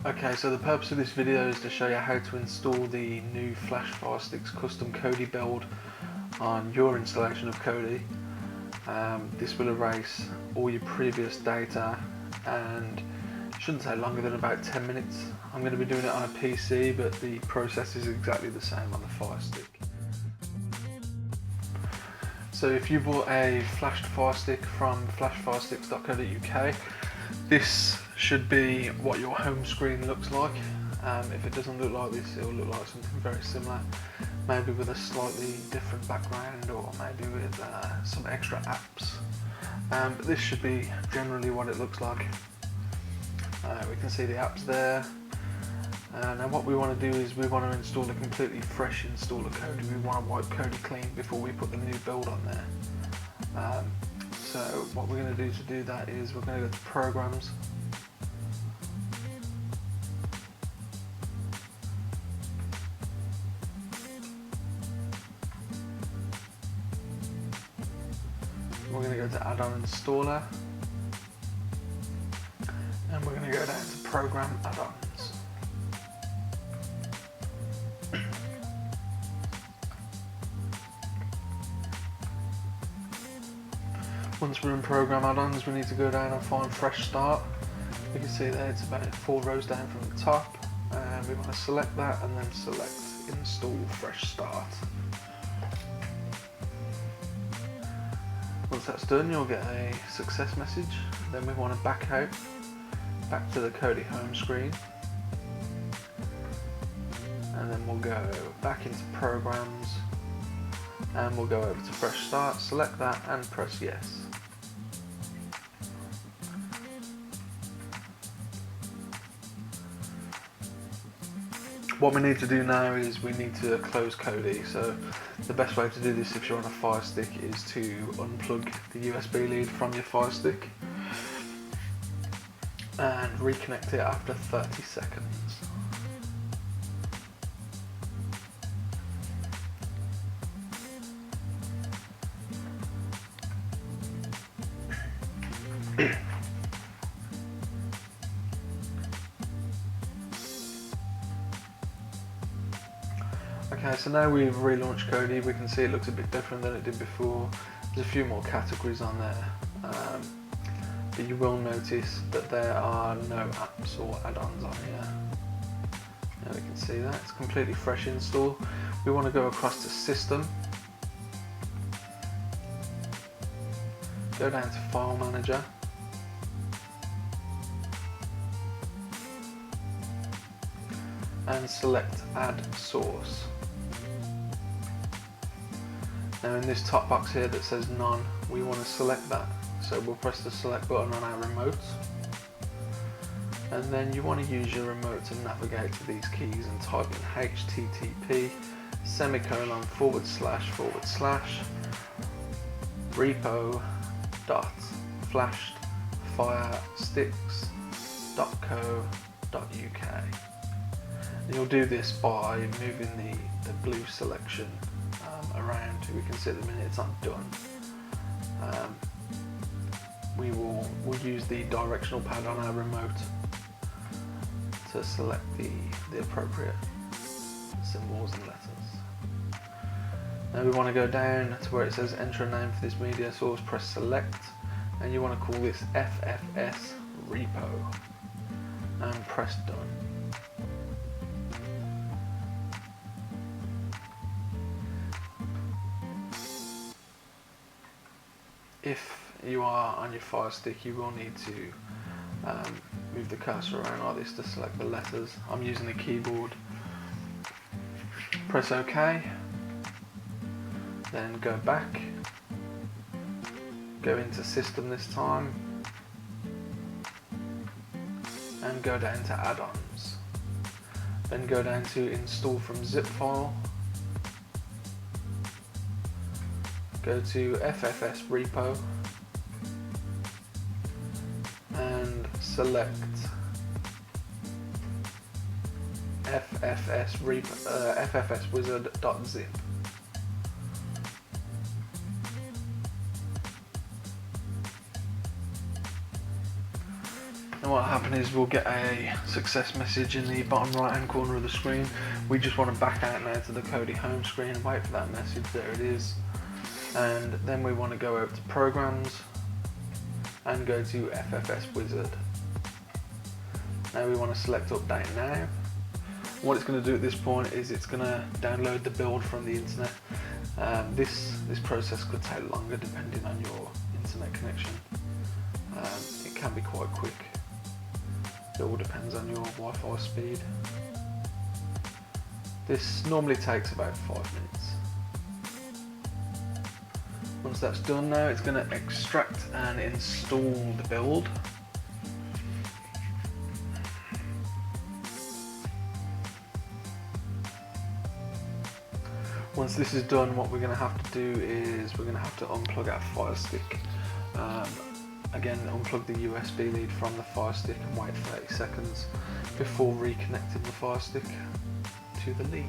Okay, so the purpose of this video is to show you how to install the new FlashedFireSticks custom Kodi build on your installation of Kodi. This will erase all your previous data and shouldn't take longer than about 10 minutes. I'm going to be doing it on a PC, but the process is exactly the same on the Fire Stick. So if you bought a flashed Fire Stick from FlashedFireSticks.co.uk, this should be what your home screen looks like. If it doesn't look like this, it will look like something very similar, maybe with a slightly different background or maybe with some extra apps. But this should be generally what it looks like. We can see the apps there. Now what we want to do is we want to install a completely fresh install of Kodi. We want to wipe Kodi clean before we put the new build on there. So what we're going to do that is we're going to go to Programs. We're going to go to Add-on Installer. And we're going to go down to Program Add-ons. Once we're in Program Add-ons, we need to go down and find Fresh Start. You can see there it's about 4 rows down from the top, and we want to select that and then select Install Fresh Start. Once that's done, you'll get a success message. Then we want to back out, back to the Kodi home screen, and then we'll go back into Programs, and we'll go over to Fresh Start, select that and press Yes. What we need to do now is we need to close Kodi. So the best way to do this if you're on a Fire Stick is to unplug the USB lead from your Fire Stick and reconnect it after 30 seconds. Okay, so now we've relaunched Kodi, we can see it looks a bit different than it did before. There's a few more categories on there, but you will notice that there are no apps or add-ons on here. Now we can see that, it's a completely fresh install. We want to go across to System, go down to File Manager, and select Add Source. Now in this top box here that says None, we want to select that. So we'll press the select button on our remote. And then you want to use your remote to navigate to these keys and type in http repo.flashedfiresticks.co.uk. And you'll do this by moving the blue selection around. We can see at the minute it's not done. We'll use the directional pad on our remote to select the appropriate symbols and letters. Now we want to go down to where it says enter a name for this media source, press select, and you want to call this FFS repo and press done. If you are on your Fire Stick, you will need to move the cursor around like this to select the letters. I'm using the keyboard. Press OK, then go back, go into System this time, and go down to Add-ons. Then go down to Install from Zip File, go to FFS repo and select ffswizard.zip. And what will happen is we'll get a success message in the bottom right hand corner of the screen. We just want to back out now to the Kodi home screen and wait for that message. There it is. And then we want to go over to Programs and go to FFS Wizard. Now we want to select Update Now. What it's going to do at this point is it's going to download the build from the internet. This process could take longer depending on your internet connection. It can be quite quick. It all depends on your Wi-Fi speed. This normally takes about 5 minutes. Once that's done now, it's going to extract and install the build. Once this is done, what we're going to have to do is we're going to have to unplug our Fire Stick. Again, unplug the USB lead from the Fire Stick and wait 30 seconds before reconnecting the Fire Stick to the lead.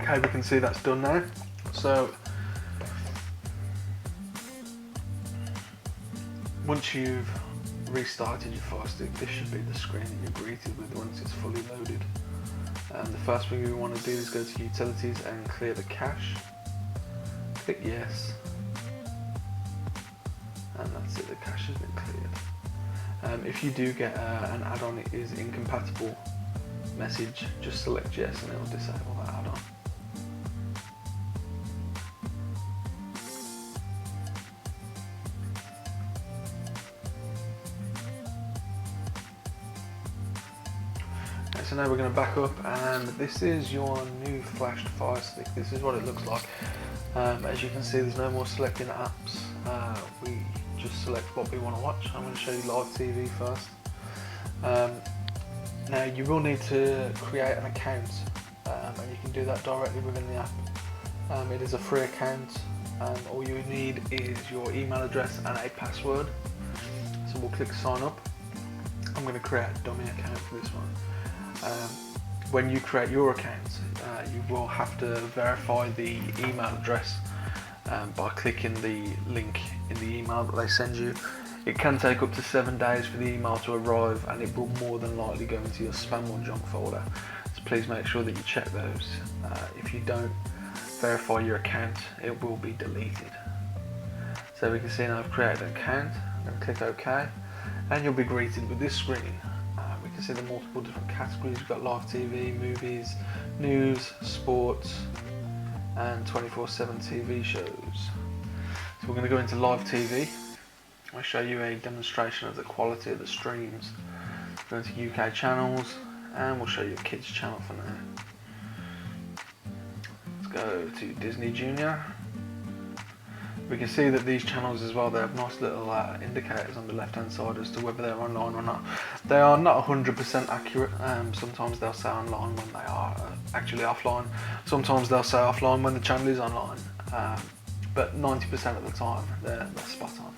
Okay, we can see that's done now. So once you've restarted your Fire Stick, this should be the screen that you're greeted with once it's fully loaded. The first thing we want to do is go to Utilities and clear the cache. Click Yes, and that's it, the cache has been cleared. If you do get an add-on it is incompatible message, just select Yes and it will disable that add-on. So now we're going to back up, and this is your new flashed Fire Stick. This is what it looks like. As you can see, there's no more selecting apps. We just select what we want to watch. I'm going to show you live TV first. Now you will need to create an account, and you can do that directly within the app. It is a free account, and all you need is your email address and a password. So we'll click sign up. I'm going to create a dummy account for this one. When you create your account, you will have to verify the email address by clicking the link in the email that they send you. It can take up to 7 days for the email to arrive, and it will more than likely go into your spam or junk folder. So please make sure that you check those. If you don't verify your account, it will be deleted. So we can see now I've created an account. I'm going to click OK, and you'll be greeted with this screen. We can see the multiple different categories. We've got live TV, movies, news, sports, and 24/7 TV shows. So we're going to go into live TV. I'll show you a demonstration of the quality of the streams. Go into UK channels, and we'll show you a kids channel for now. Let's go to Disney Junior. We can see that these channels as well, they have nice little indicators on the left hand side as to whether they're online or not. They are not 100% accurate. Sometimes they'll say online when they are actually offline. Sometimes they'll say offline when the channel is online. But 90% of the time they're spot on.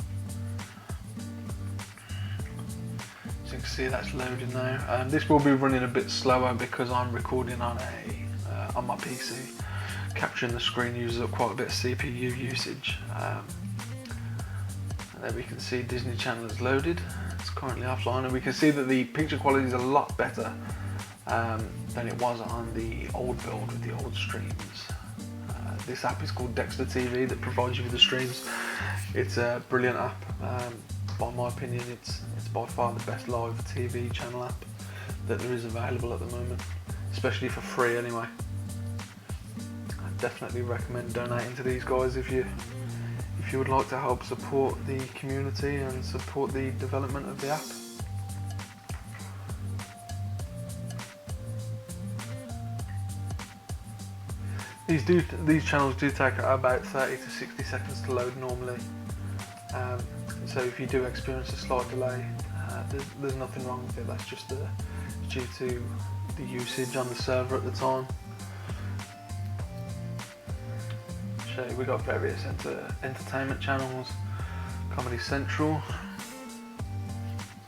So you can see that's loaded now. This will be running a bit slower because I'm recording on my PC. Capturing the screen uses up quite a bit of CPU usage. And there we can see Disney Channel is loaded. It's currently offline, and we can see that the picture quality is a lot better than it was on the old build with the old streams. This app is called Dexter TV that provides you with the streams. It's a brilliant app. By my opinion, it's by far the best live TV channel app that there is available at the moment, especially for free anyway. Definitely recommend donating to these guys if you would like to help support the community and support the development of the app. These channels do take about 30 to 60 seconds to load normally. So if you do experience a slight delay, there's nothing wrong with it. That's just due to the usage on the server at the time. show you, we've got various entertainment channels, Comedy Central.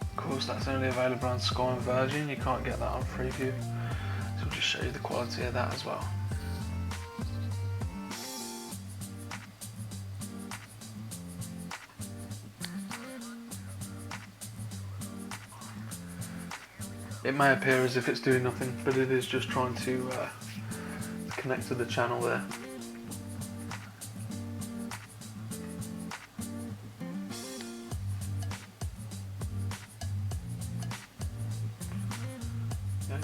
Of course, that's only available on Sky and Virgin, you can't get that on Freeview. So we'll just show you the quality of that as well. It may appear as if it's doing nothing, but it is just trying to connect to the channel there.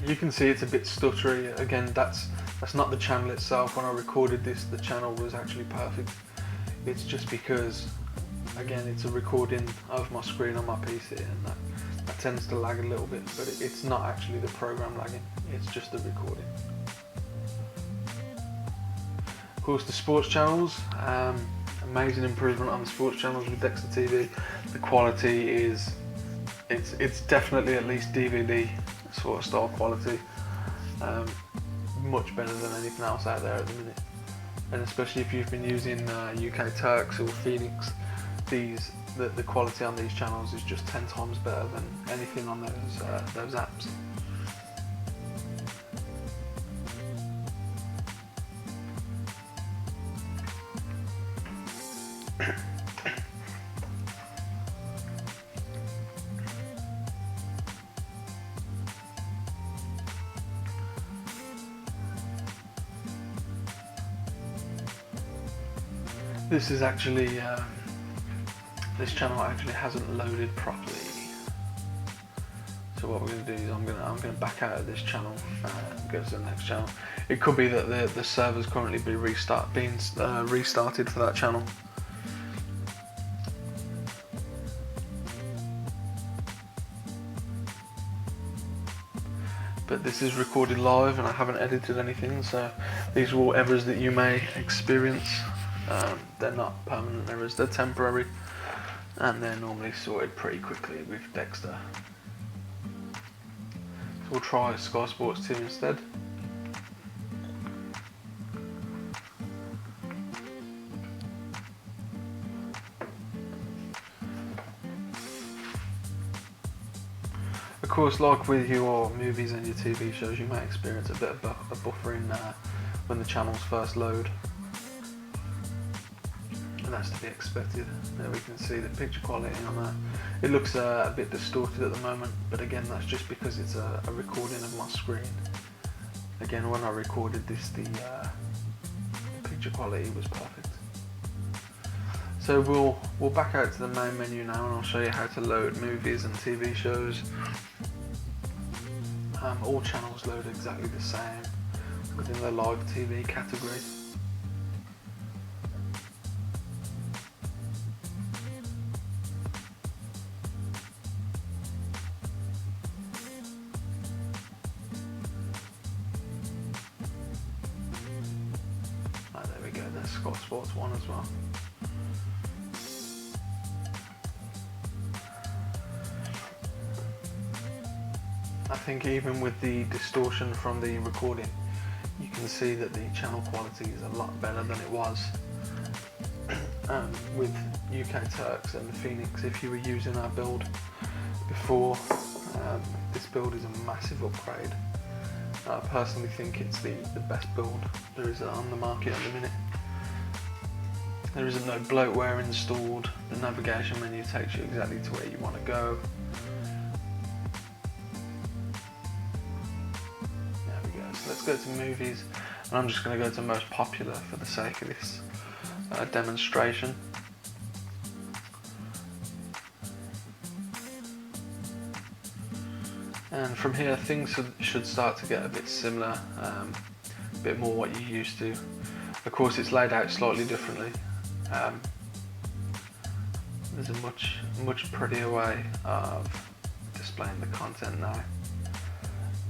You can see it's a bit stuttery. Again, that's not the channel itself. When I recorded this, the channel was actually perfect. It's just because, again, it's a recording of my screen on my PC, and that tends to lag a little bit, but it's not actually the program lagging, it's just the recording. Of course, the sports channels, amazing improvement on the sports channels with Dexter TV. The quality is, it's definitely at least DVD sort of style quality, much better than anything else out there at the minute. And especially if you've been using UK Turks or Phoenix, the quality on these channels is just 10 times better than anything on those apps. This is actually this channel actually hasn't loaded properly. So what we're going to do is I'm going to back out of this channel and go to the next channel. It could be that the server's currently being restarted for that channel. But this is recorded live and I haven't edited anything, so these are all errors that you may experience. They're not permanent errors, they're temporary, and they're normally sorted pretty quickly with Dexter. So we'll try Sky Sports 2 instead. Of course, like with your movies and your TV shows, you may experience a bit of buffering when the channels first load. And that's to be expected. There we can see the picture quality on that. It looks a bit distorted at the moment, but again, that's just because it's a recording of my screen. Again, when I recorded this, the picture quality was perfect. So we'll back out to the main menu now, and I'll show you how to load movies and TV shows. All channels load exactly the same within the live TV category. There we go, there's Sky Sports 1 as well. I think even with the distortion from the recording, you can see that the channel quality is a lot better than it was with UK Turks and Phoenix. If you were using our build before, this build is a massive upgrade. I personally think it's the best build there is on the market at the minute. There isn't no bloatware installed, the navigation menu takes you exactly to where you want to go. There we go, so let's go to movies, and I'm just going to go to most popular for the sake of this demonstration. And from here things should start to get a bit similar, a bit more what you're used to. Of course it's laid out slightly differently. There's a much prettier way of displaying the content now.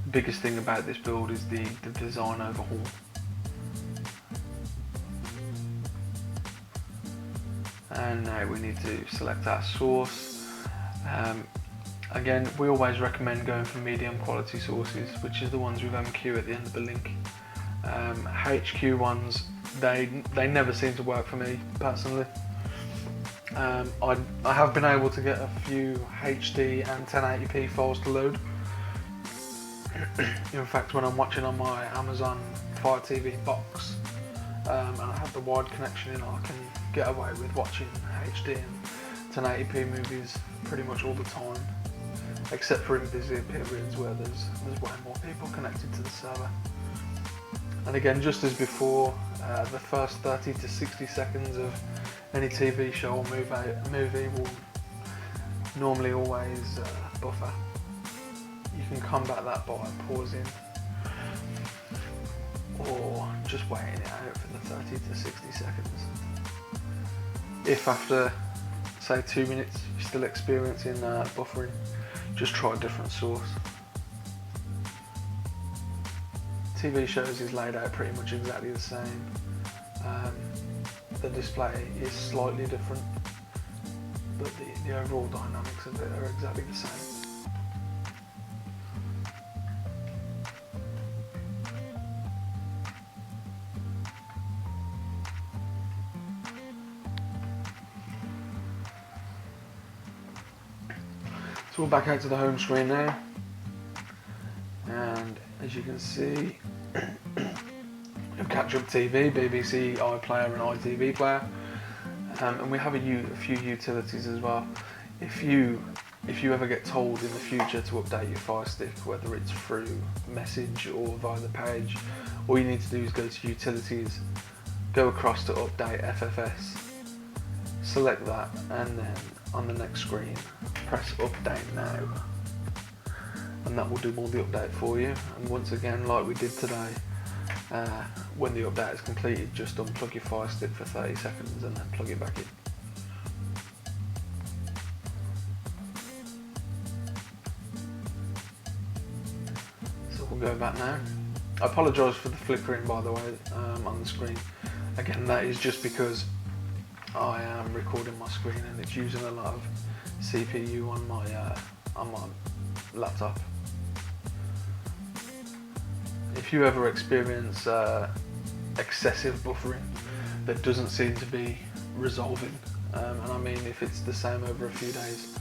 The biggest thing about this build is the design overhaul. And now we need to select our source. Again, we always recommend going for medium quality sources, which is the ones with MQ at the end of the link. HQ ones they never seem to work for me personally. I have been able to get a few HD and 1080p files to load. In fact, when I'm watching on my Amazon Fire TV box, and I have the wide connection I can get away with watching HD and 1080p movies pretty much all the time, except for in busier periods where there's way more people connected to the server. And again, just as before, the first 30 to 60 seconds of any TV show or movie will normally always buffer. You can combat that by pausing or just waiting it out for the 30 to 60 seconds. If after, say, 2 minutes you're still experiencing buffering, just try a different source. TV shows is laid out pretty much exactly the same. The display is slightly different, but the overall dynamics of it are exactly the same. So we're back out to the home screen now, and as you can see, catch-up TV, BBC iPlayer and iTV player, and we have a few utilities as well. If you ever get told in the future to update your Fire Stick, whether it's through message or via the page, all you need to do is go to utilities, go across to update FFS, select that, and then on the next screen press update now, and that will do all the update for you. And once again, like we did today, when the update is completed, just unplug your Fire Stick for 30 seconds and then plug it back in. So we'll go back now. I apologise for the flickering, by the way, on the screen. Again, that is just because I am recording my screen and it's using a lot of CPU on my laptop. If you ever experience excessive buffering that doesn't seem to be resolving, and I mean if it's the same over a few days,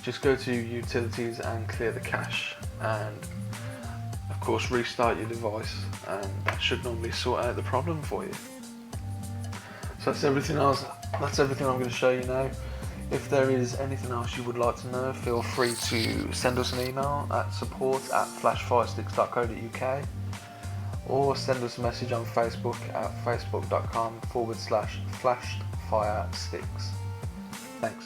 just go to utilities and clear the cache, and of course restart your device, and that should normally sort out the problem for you. So that's everything else. That's everything I'm going to show you now. If there is anything else you would like to know, feel free to send us an email at support@FlashedFireSticks.co.uk, or send us a message on Facebook at facebook.com/FlashedFireSticks. Thanks.